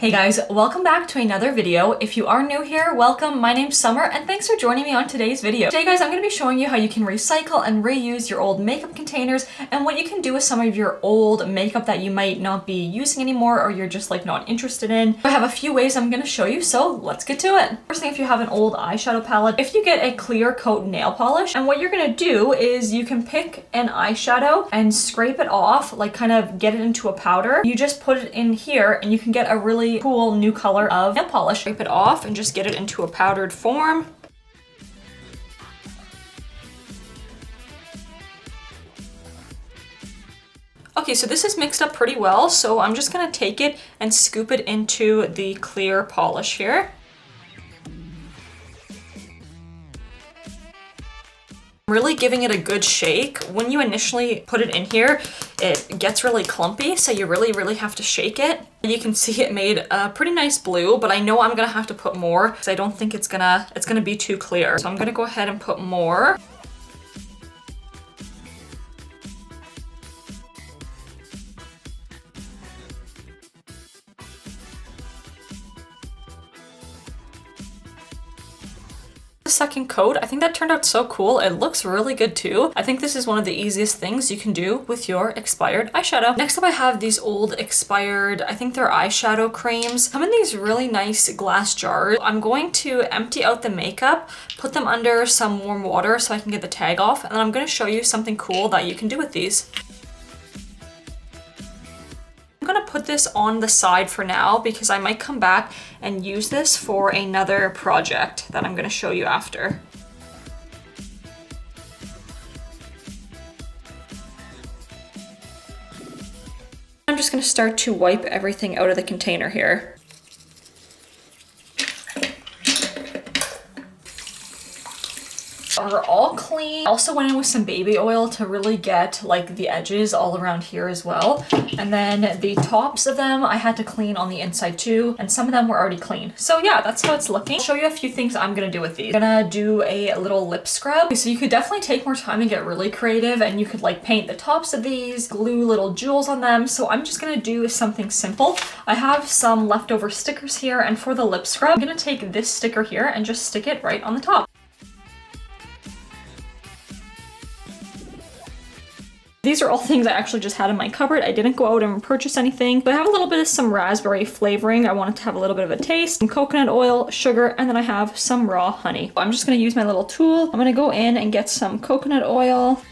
Hey guys, welcome back to another video. If you are new here, welcome. My name's Summer and thanks for joining me on today's video. Today guys, I'm going to be showing you how you can recycle and reuse your old makeup containers and what you can do with some of your old makeup that you might not be using anymore or you're just like not interested in. I have a few ways I'm going to show you, so let's get to it. First thing, if you have an old eyeshadow palette, if you get a clear coat nail polish, and what you're going to do is you can pick an eyeshadow and scrape it off, like kind of get it into a powder. You just put it in here and you can get a really cool new color of nail polish. Scrape it off and just get it into a powdered form. Okay, so this is mixed up pretty well, so I'm just gonna take it and scoop it into the clear polish here. Really giving it a good shake. When you initially put it in here, it gets really clumpy, so you really have to shake it. You can see it made a pretty nice blue, but I know I'm gonna have to put more because I don't think it's gonna be too clear. So I'm gonna go ahead and put more. Second coat, I think that turned out so cool. It looks really good too. I think this is one of the easiest things you can do with your expired eyeshadow. Next up, I have these old expired, I think they're eyeshadow creams. Come in these really nice glass jars. I'm going to empty out the makeup, put them under some warm water so I can get the tag off, and then I'm going to show you something cool that you can do with these. I'm gonna put this on the side for now because I might come back and use this for another project that I'm gonna show you after. I'm just gonna start to wipe everything out of the container here. Are all clean. Also went in with some baby oil to really get like the edges all around here as well. And then the tops of them I had to clean on the inside too, and some of them were already clean. So yeah, that's how it's looking. I'll show you a few things I'm gonna do with these. I'm gonna do a little lip scrub. So you could definitely take more time and get really creative, and you could like paint the tops of these, glue little jewels on them. So I'm just gonna do something simple. I have some leftover stickers here, and for the lip scrub, I'm gonna take this sticker here and just stick it right on the top. These are all things I actually just had in my cupboard. I didn't go out and purchase anything, but I have a little bit of some raspberry flavoring. I wanted to have a little bit of a taste, some coconut oil, sugar, and then I have some raw honey. I'm just gonna use my little tool. I'm gonna go in and get some coconut oil.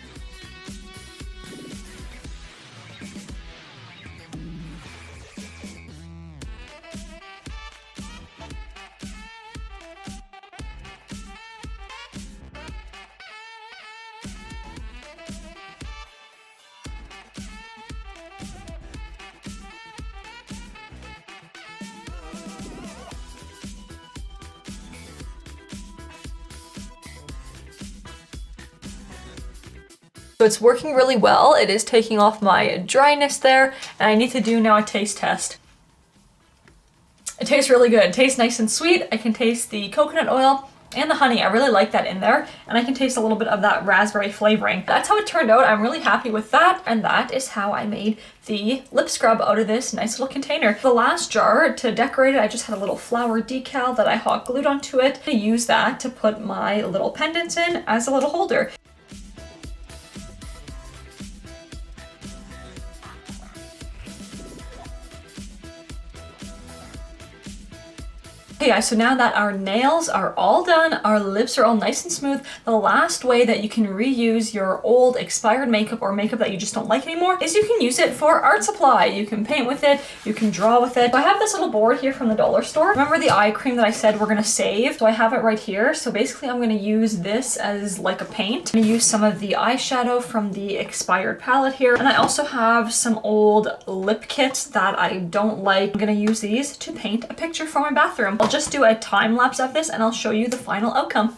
So it's working really well. It is taking off my dryness there, and I need to do now a taste test. It tastes really good. It tastes nice and sweet. I can taste the coconut oil and the honey. I really like that in there, and I can taste a little bit of that raspberry flavoring. That's how it turned out. I'm really happy with that, and that is how I made the lip scrub out of this nice little container. The last jar, to decorate it, I just had a little flower decal that I hot glued onto it. I use that to put my little pendants in as a little holder. Okay guys, so now that our nails are all done, our lips are all nice and smooth, the last way that you can reuse your old expired makeup or makeup that you just don't like anymore is you can use it for art supply. You can paint with it, you can draw with it. So I have this little board here from the dollar store. Remember the eye cream that I said we're gonna save? So I have it right here. So basically I'm gonna use this as like a paint. I'm gonna use some of the eyeshadow from the expired palette here. And I also have some old lip kits that I don't like. I'm gonna use these to paint a picture for my bathroom. I'll just do a time lapse of this and I'll show you the final outcome.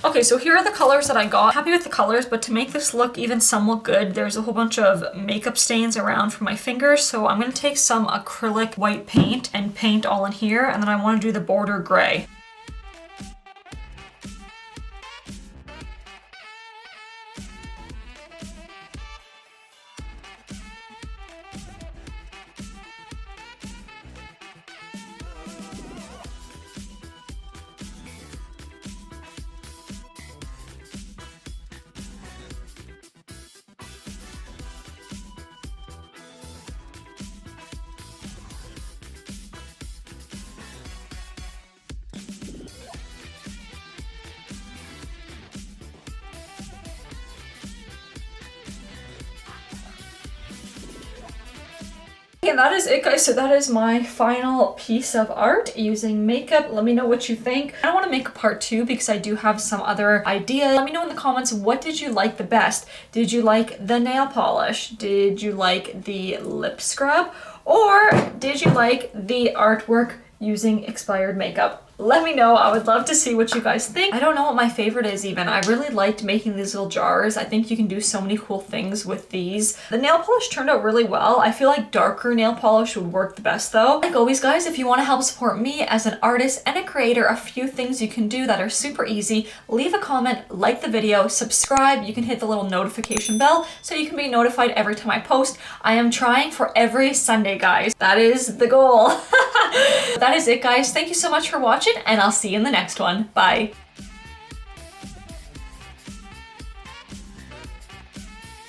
Okay, so here are the colors that I got. Happy with the colors, but to make this look even somewhat good, there's a whole bunch of makeup stains around from my fingers. So I'm gonna take some acrylic white paint and paint all in here, and then I wanna do the border gray. And that is it, guys. So that is my final piece of art using makeup. Let me know what you think. I don't want to make a part 2 because I do have some other ideas. Let me know in the comments, what did you like the best? Did you like the nail polish? Did you like the lip scrub? Or did you like the artwork using expired makeup? Let me know. I would love to see what you guys think. I don't know what my favorite is even. I really liked making these little jars. I think you can do so many cool things with these. The nail polish turned out really well. I feel like darker nail polish would work the best though. Like always, guys, if you want to help support me as an artist and a creator, a few things you can do that are super easy. Leave a comment, like the video, subscribe. You can hit the little notification bell so you can be notified every time I post. I am trying for every Sunday, guys. That is the goal. That is it, guys. Thank you so much for watching, and I'll see you in the next one. Bye.